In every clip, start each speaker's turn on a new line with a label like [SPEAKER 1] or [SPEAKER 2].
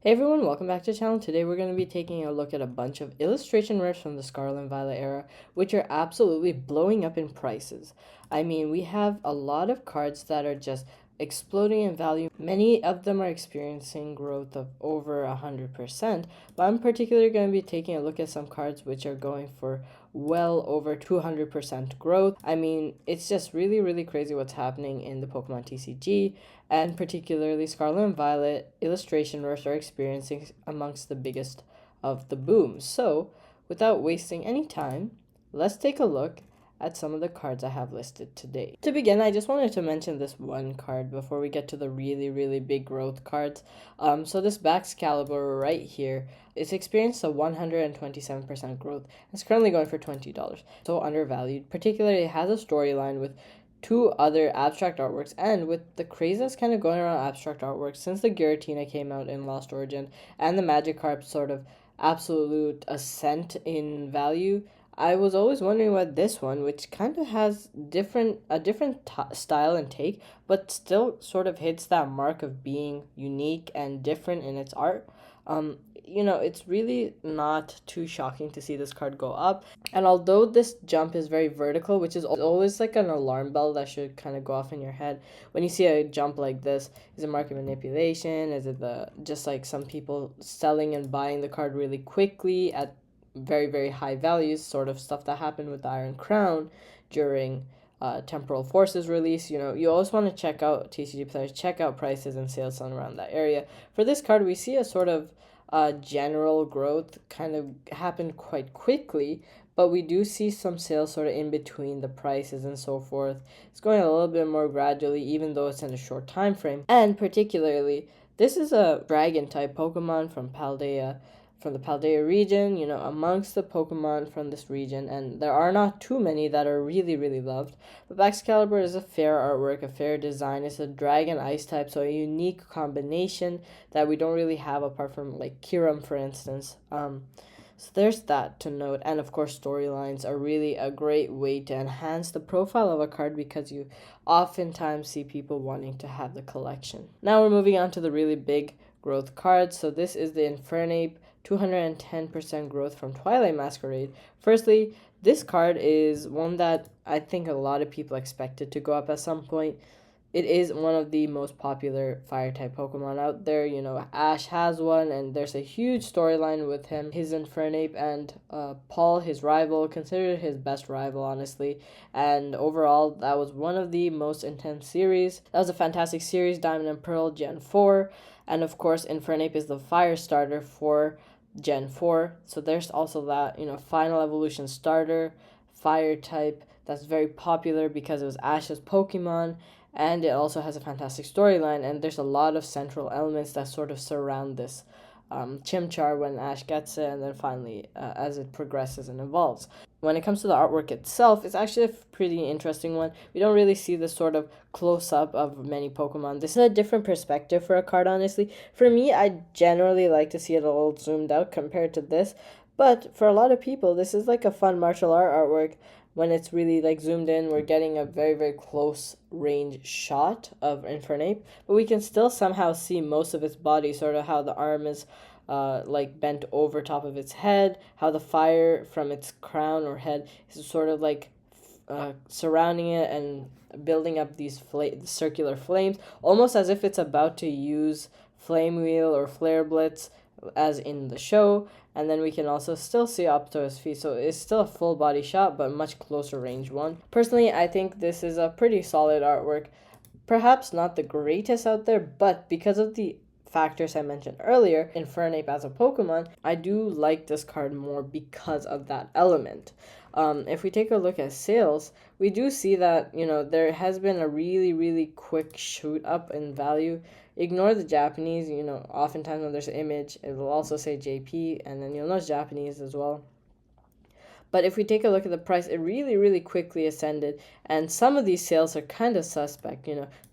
[SPEAKER 1] Hey everyone, welcome back to the channel. Today we're going to be taking a look at a bunch of illustration rares from the Scarlet and Violet era, which are absolutely blowing up in prices. I mean, we have a lot of cards that are just exploding in value. Many of them are experiencing growth of over 100%, but I'm particularly going to be taking a look at some cards which are going for well over 200% growth. I mean, it's just really crazy what's happening in the Pokemon TCG, and particularly Scarlet and Violet illustration rares are experiencing amongst the biggest of the booms. So, without wasting any time, let's take a look at some of the cards I have listed today. To begin, I just wanted to mention this one card before we get to the really big growth cards. So this Baxcalibur right here, it's experienced a 127% growth. It's currently going for $20. So undervalued. Particularly, it has a storyline with two other abstract artworks, and with the craze that's kind of going around abstract artworks since the Giratina came out in Lost Origin and the Magikarp sort of absolute ascent in value, I was always wondering what this one, which kind of has a different style and take, but still sort of hits that mark of being unique and different in its art. It's really not too shocking to see this card go up. And although this jump is very vertical, which is always like an alarm bell that should kind of go off in your head when you see a jump like this, is it market manipulation? Is it just like some people selling and buying the card really quickly at very high values, sort of stuff that happened with the Iron Crown during Temporal Forces release? You always want to check out TCG players, check out prices and sales on around that area. For this card, we see a sort of general growth kind of happened quite quickly, but we do see some sales sort of in between the prices and so forth. It's going a little bit more gradually, even though it's in a short time frame. And particularly, this is a dragon type Pokemon from the Paldea region, amongst the Pokemon from this region, and there are not too many that are really loved. But Baxcalibur is a fair artwork, a fair design. It's a dragon ice type, so a unique combination that we don't really have apart from like Kiram, for instance. So there's that to note, and of course storylines are really a great way to enhance the profile of a card because you oftentimes see people wanting to have the collection. Now we're moving on to the really big growth cards. So this is the Infernape, 210% growth from Twilight Masquerade. Firstly, this card is one that I think a lot of people expected to go up at some point. It is one of the most popular fire-type Pokemon out there. Ash has one, and there's a huge storyline with him. His Infernape and Paul, his rival, considered his best rival, honestly. And overall, that was one of the most intense series. That was a fantastic series, Diamond and Pearl Gen 4. And of course, Infernape is the fire starter for Gen 4. So there's also that, final evolution starter, fire type, that's very popular because it was Ash's Pokemon, and it also has a fantastic storyline, and there's a lot of central elements that sort of surround this Chimchar when Ash gets it, and then finally as it progresses and evolves. When it comes to the artwork itself, it's actually a pretty interesting one. We don't really see this sort of close-up of many Pokemon. This is a different perspective for a card, honestly. For me, I generally like to see it a little zoomed out compared to this, but for a lot of people, this is like a fun martial art artwork. When it's really like zoomed in, we're getting a very close range shot of Infernape, but we can still somehow see most of its body, sort of how the arm is like bent over top of its head, how the fire from its crown or head is sort of like surrounding it and building up these circular flames, almost as if it's about to use Flame Wheel or Flare Blitz as in the show. And then we can also still see up to his feet, so it's still a full body shot but much closer range one. Personally, I think this is a pretty solid artwork. Perhaps not the greatest out there, but because of the factors I mentioned earlier, Infernape as a Pokemon, I do like this card more because of that element. If we take a look at sales, we do see that, there has been a really quick shoot up in value. Ignore the Japanese, oftentimes when there's an image, it will also say JP, and then you'll notice Japanese as well. But if we take a look at the price, it really quickly ascended, and some of these sales are kind of suspect,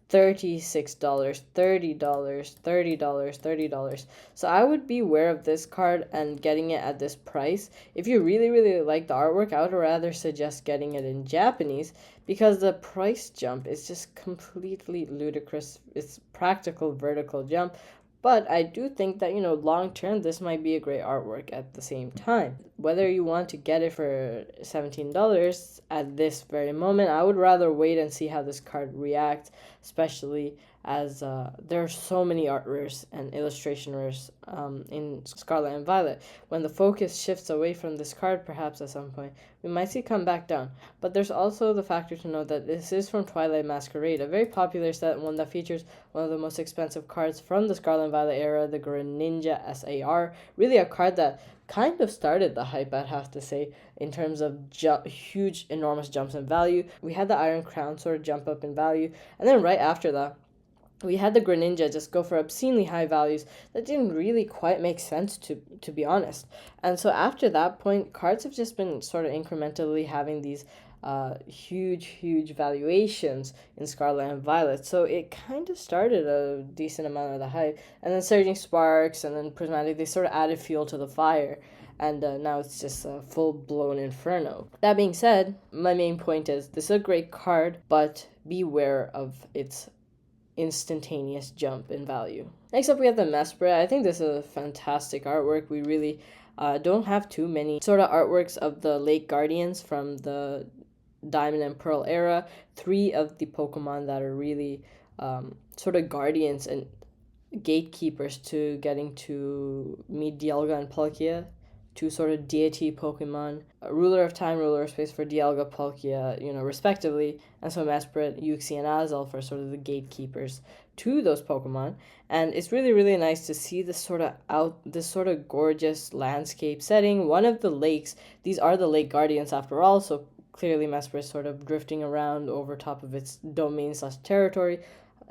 [SPEAKER 1] $36, $30, $30. So I would be aware of this card and getting it at this price. If you really like the artwork, I would rather suggest getting it in Japanese because the price jump is just completely ludicrous. It's practical vertical jump. But I do think that, long term, this might be a great artwork at the same time. Whether you want to get it for $17 at this very moment, I would rather wait and see how this card reacts, especially as there are so many art rares and illustration rares in Scarlet and Violet. When the focus shifts away from this card, perhaps at some point, we might see come back down. But there's also the factor to note that this is from Twilight Masquerade, a very popular set, one that features one of the most expensive cards from the Scarlet and Violet era, the Greninja SAR. Really a card that kind of started the hype, I'd have to say, in terms of huge, enormous jumps in value. We had the Iron Crown sort of jump up in value, and then right after that, we had the Greninja just go for obscenely high values that didn't really quite make sense, to be honest. And so after that point, cards have just been sort of incrementally having these huge valuations in Scarlet and Violet. So it kind of started a decent amount of the hype. And then Surging Sparks and then Prismatic, they sort of added fuel to the fire. And now it's just a full-blown inferno. That being said, my main point is this is a great card, but beware of its instantaneous jump in value. Next up, we have the Mesprit. I think this is a fantastic artwork. We really don't have too many sort of artworks of the Lake Guardians from the Diamond and Pearl era. 3 of the Pokemon that are really sort of guardians and gatekeepers to getting to meet Dialga and Palkia, 2 sort of deity Pokemon, Ruler of Time, Ruler of Space for Dialga, Palkia, respectively, and so Mesprit, Uxie, and Azel for sort of the gatekeepers to those Pokemon. And it's really nice to see this sort of gorgeous landscape setting. One of the lakes, these are the Lake Guardians after all, so clearly Mesprit is sort of drifting around over top of its domain/territory.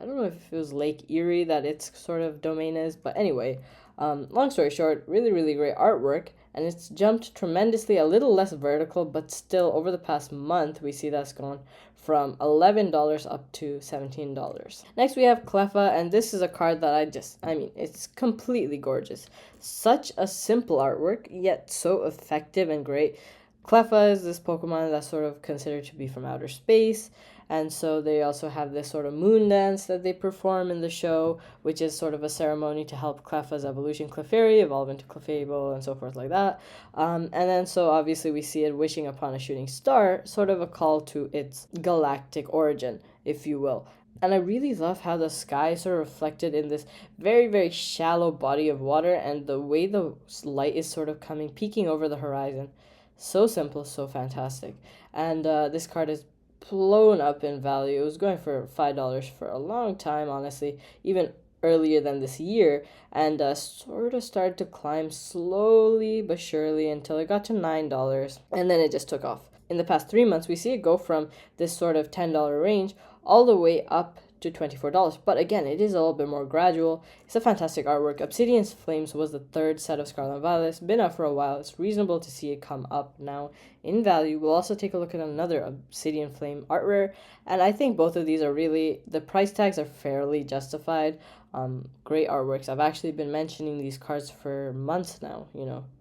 [SPEAKER 1] I don't know if it was Lake Erie that its sort of domain is, but anyway, long story short, really great artwork, and it's jumped tremendously, a little less vertical, but still over the past month we see that's gone from $11 up to $17. Next we have Cleffa, and this is a card that it's completely gorgeous. Such a simple artwork, yet so effective and great. Cleffa is this Pokemon that's sort of considered to be from outer space, and so they also have this sort of moon dance that they perform in the show, which is sort of a ceremony to help Cleffa's evolution, Clefairy, evolve into Clefable, and so forth like that. And then so obviously we see it wishing upon a shooting star, sort of a call to its galactic origin, if you will. And I really love how the sky is sort of reflected in this very shallow body of water, and the way the light is sort of peeking over the horizon. So simple, so fantastic. And this card is blown up in value. It was going for $5 for a long time, honestly, even earlier than this year, and sort of started to climb slowly but surely until it got to $9, and then it just took off. In the past 3 months, we see it go from this sort of $10 range all the way up to $24. But again, it is a little bit more gradual. It's a fantastic artwork. Obsidian's Flames was the 3rd set of Scarlet and Violet. It's been out for a while. It's reasonable to see it come up now in value. We'll also take a look at another Obsidian Flame art rare, and I think both of these are really, the price tags are fairly justified. Great artworks. I've actually been mentioning these cards for months now,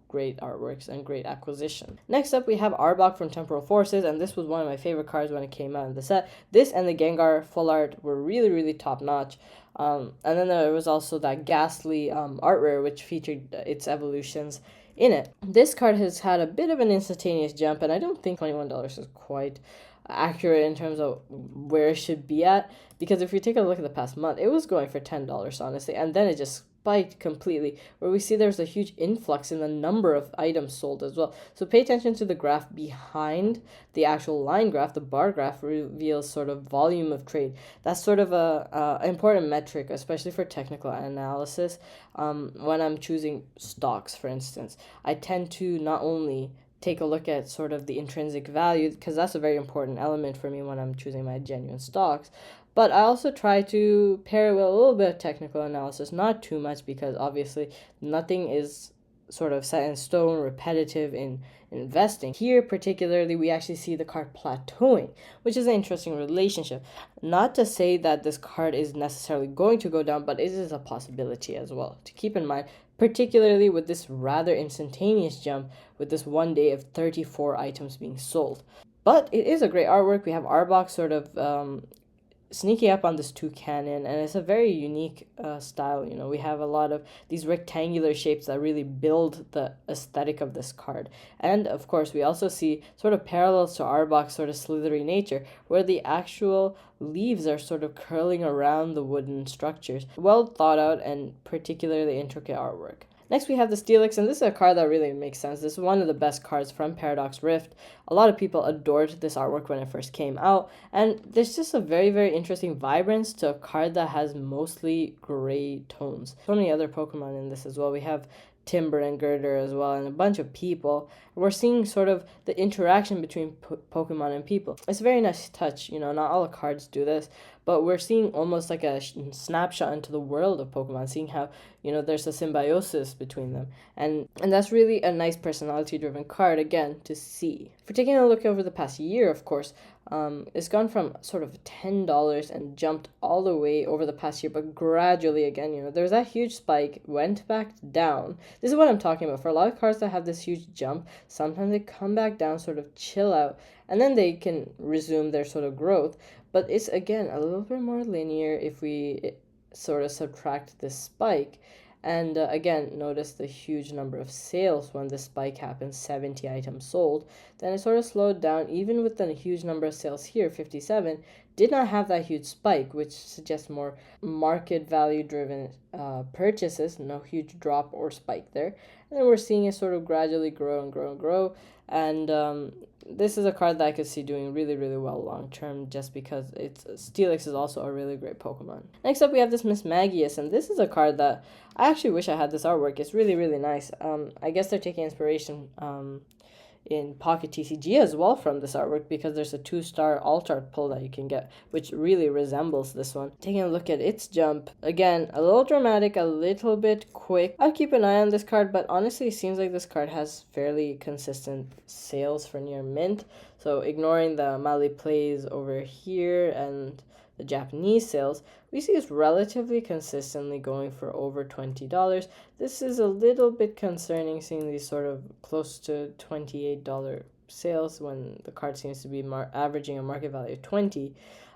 [SPEAKER 1] great artworks and great acquisition. Next up, we have Arbok from Temporal Forces, and this was one of my favorite cards when it came out in the set. This and the Gengar full art were really top notch. And then there was also that Ghastly art rare, which featured its evolutions in it. This card has had a bit of an instantaneous jump, and I don't think $21 is quite accurate in terms of where it should be at, because if you take a look at the past month, it was going for $10, honestly, and then it just spiked completely, where we see there's a huge influx in the number of items sold as well. So pay attention to the graph behind the actual line graph. The bar graph reveals sort of volume of trade. That's sort of a important metric, especially for technical analysis. When I'm choosing stocks, for instance, I tend to not only take a look at sort of the intrinsic value, because that's a very important element for me when I'm choosing my genuine stocks, but I also try to pair it with a little bit of technical analysis, not too much, because obviously nothing is sort of set in stone, repetitive in investing. Here particularly, we actually see the card plateauing, which is an interesting relationship. Not to say that this card is necessarily going to go down, but it is a possibility as well to keep in mind, particularly with this rather instantaneous jump with this one day of 34 items being sold. But it is a great artwork. We have Arbok sort of sneaking up on this Toucanon, and it's a very unique style. You know, we have a lot of these rectangular shapes that really build the aesthetic of this card. And of course, we also see sort of parallels to Arbok's sort of slithery nature, where the actual leaves are sort of curling around the wooden structures. Well thought out and particularly intricate artwork. Next, we have the Steelix, and this is a card that really makes sense. This is one of the best cards from Paradox Rift. A lot of people adored this artwork when it first came out, and there's just a very, very interesting vibrance to a card that has mostly gray tones. So many other Pokemon in this as well. We have Timber and Girder as well, and a bunch of people. We're seeing sort of the interaction between Pokemon and people. It's a very nice touch. You know, not all the cards do this, but we're seeing almost like a snapshot into the world of Pokemon, seeing how, you know, there's a symbiosis between them. And that's really a nice personality-driven card, again, to see. For taking a look over the past year, of course, it's gone from sort of $10 and jumped all the way over the past year, but gradually again, you know, there's that huge spike, went back down. This is what I'm talking about. For a lot of cards that have this huge jump, sometimes they come back down, sort of chill out, and then they can resume their sort of growth. But it's, again, a little bit more linear if we sort of subtract this spike. And again, notice the huge number of sales when the spike happens, 70 items sold. Then it sort of slowed down, even with the huge number of sales here, 57, did not have that huge spike, which suggests more market value driven purchases, no huge drop or spike there. And then we're seeing it sort of gradually grow and grow and grow. And this is a card that I could see doing really, really well long term, just because Steelix is also a really great Pokemon. Next up, we have this Mismagius, and this is a card that I actually wish I had this artwork. It's really, really nice. I guess they're taking inspiration in Pocket TCG as well from this artwork, because there's a 2-star alt art pull that you can get, which really resembles this one. Taking a look at its jump, again, a little dramatic, a little bit quick. I'll keep an eye on this card, but honestly, it seems like this card has fairly consistent sales for near mint. So ignoring the Mali plays over here and the Japanese sales, we see it's relatively consistently going for over $20. This is a little bit concerning, seeing these sort of close to $28 sales when the card seems to be averaging a market value of $20.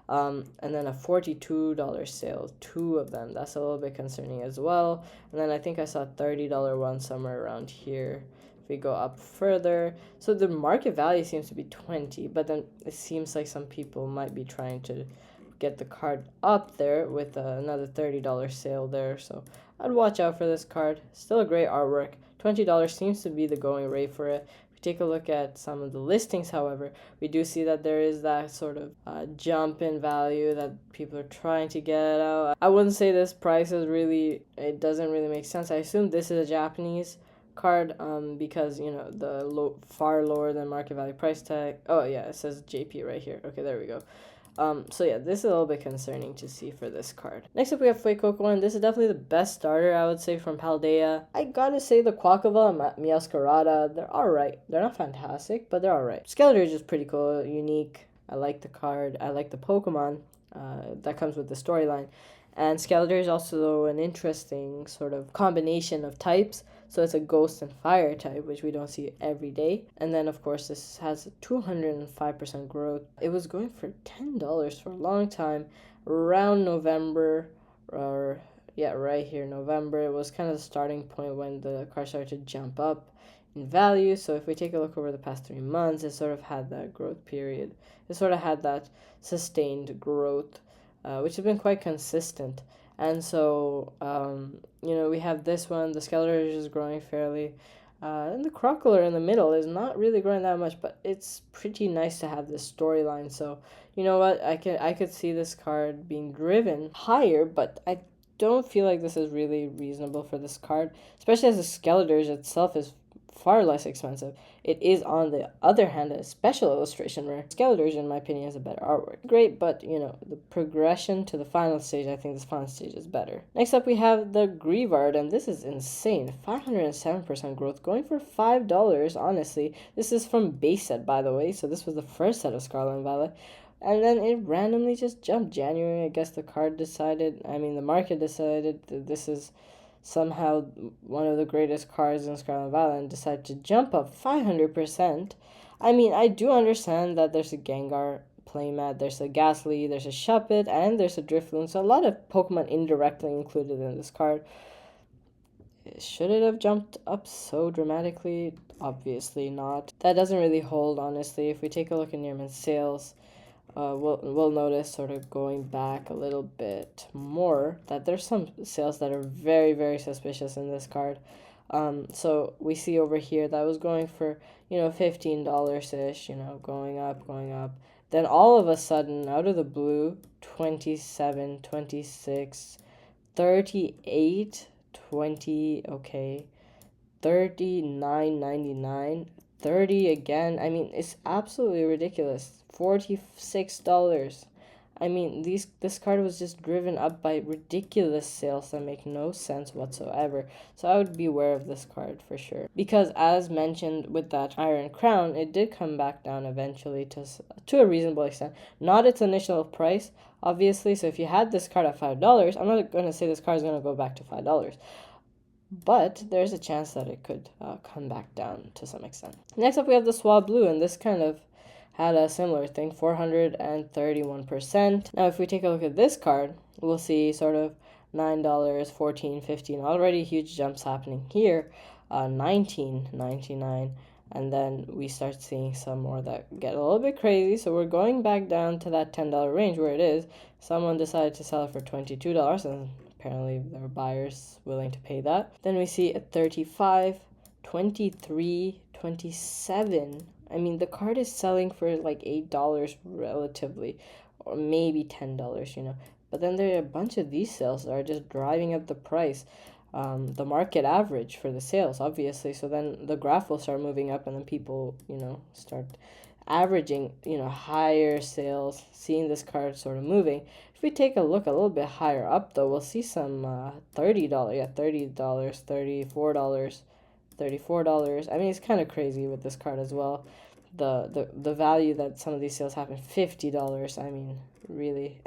[SPEAKER 1] And then a $42 sale, 2 of them. That's a little bit concerning as well. And then I think I saw a $30 one somewhere around here. If we go up further, so the market value seems to be 20, but then it seems like some people might be trying to get the card up there with another $30 sale there. So I'd watch out for this card. Still a great artwork. $20 seems to be the going rate for it. If we take a look at some of the listings, however, we do see that there is that sort of jump in value that people are trying to get out. I wouldn't say this price is really, it doesn't really make sense. I assume this is a Japanese card because, you know, the far lower than market value price tag. Oh yeah, it says JP right here. Okay, there we go. So yeah, this is a little bit concerning to see for this card. Next up, we have Fuecoco, and this is definitely the best starter, I would say, from Paldea. I gotta say the Quackava and Meowscarada, they're alright. They're not fantastic, but they're alright. Skeletor is just pretty cool, unique. I like the card. I like the Pokemon that comes with the storyline. And Skeletor is also an interesting sort of combination of types. So it's a ghost and fire type, which we don't see every day. And then, of course, this has a 205% growth. It was going for $10 for a long time. Around November, or yeah, right here, November, it was kind of the starting point when the card started to jump up in value. So if we take a look over the past 3 months, it sort of had that growth period. It sort of had that sustained growth, which has been quite consistent. And so, you know, we have this one. The Skeletor is just growing fairly. And the Crocodile in the middle is not really growing that much, but it's pretty nice to have this storyline. So, you know what? I could see this card being driven higher, but I don't feel like this is really reasonable for this card, especially as the Skeletor itself is far less expensive. It is, on the other hand, a special illustration rare. Skeletor, in my opinion, is a better artwork. Great, but, you know, the progression to the final stage, I think this final stage is better. Next up, we have the Greavard, and this is insane. 507% growth, going for $5, honestly. This is from base set, by the way, so this was the first set of Scarlet and Violet. And then it randomly just jumped. January, I guess the market decided that this is somehow one of the greatest cards in Scarlet and Violet and decided to jump up 500%. I mean, I do understand that there's a Gengar playmat, there's a Ghastly, there's a Shuppet, and there's a Drifloon. So a lot of Pokemon indirectly included in this card. Should it have jumped up so dramatically? Obviously not. That doesn't really hold, honestly. If we take a look at Nearman sales, we'll notice, sort of going back a little bit more, that there's some sales that are very, very suspicious in this card. So we see over here that was going for, $15-ish, going up. Then all of a sudden, out of the blue, 27, 26, 38, 20, okay, 39.99, 30 again. I mean, it's absolutely ridiculous. $46. I mean, this card was just driven up by ridiculous sales that make no sense whatsoever. So I would be aware of this card for sure. Because as mentioned with that Iron Crown, it did come back down eventually to a reasonable extent. Not its initial price, obviously. So if you had this card at $5, I'm not going to say this card is going to go back to $5. But there's a chance that it could come back down to some extent. Next up, we have the Swablu, and this kind of had a similar thing, 431%. Now, if we take a look at this card, we'll see sort of $9, $14, $15, already huge jumps happening here, $19.99, and then we start seeing some more that get a little bit crazy. So we're going back down to that $10 range where it is. Someone decided to sell it for $22, and apparently there are buyers willing to pay that. Then we see a 35, 23, 27. I mean, the card is selling for like $8 relatively, or maybe $10, But then there are a bunch of these sales that are just driving up the price, the market average for the sales, obviously. So then the graph will start moving up, and then people, start averaging, higher sales, seeing this card sort of moving. If we take a look a little bit higher up, though, we'll see some $30, yeah, $30, $34. $34. I mean, it's kind of crazy with this card as well. The value that some of these sales happen, $50. I mean, really.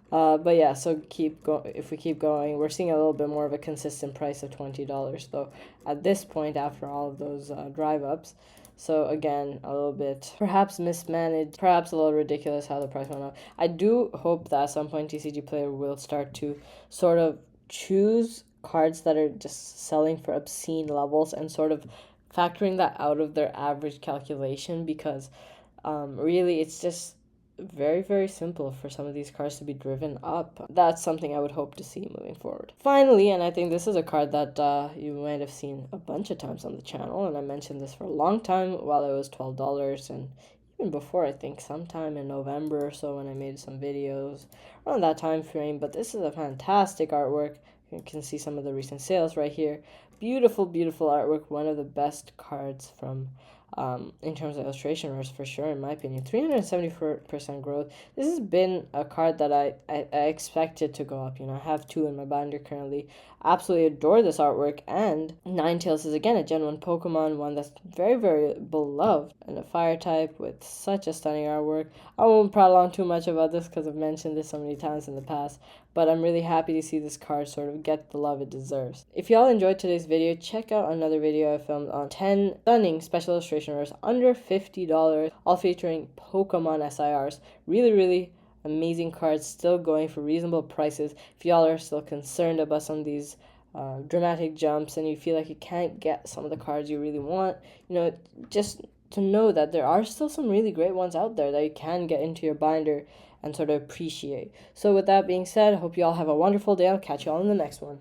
[SPEAKER 1] But yeah, so if we keep going, we're seeing a little bit more of a consistent price of $20 though at this point after all of those drive ups. So again, a little bit perhaps mismanaged, perhaps a little ridiculous how the price went up. I do hope that at some point TCG Player will start to sort of choose cards that are just selling for obscene levels and sort of factoring that out of their average calculation, because really it's just very, very simple for some of these cards to be driven up. That's something I would hope to see moving forward. Finally, and I think this is a card that you might have seen a bunch of times on the channel, and I mentioned this for a long time while it was $12, and even before, I think sometime in November or so when I made some videos around that time frame. But this is a fantastic artwork. You can see some of the recent sales right here. Beautiful, beautiful artwork. One of the best cards from in terms of illustration rares for sure, in my opinion. 374% growth. This has been a card that I expected to go up. I have two in my binder currently. Absolutely adore this artwork. And Ninetales is again a Gen 1 Pokemon, one that's very, very beloved, and a fire type with such a stunning artwork. I won't prattle on too much about this because I've mentioned this so many times in the past, but I'm really happy to see this card sort of get the love it deserves. If y'all enjoyed today's video, check out another video I filmed on 10 stunning special illustration rares under $50, all featuring Pokemon SIRs. Really, really amazing cards, still going for reasonable prices. If y'all are still concerned about some of these dramatic jumps and you feel like you can't get some of the cards you really want, just to know that there are still some really great ones out there that you can get into your binder and sort of appreciate. So with that being said, I hope you all have a wonderful day. I'll catch you all in the next one.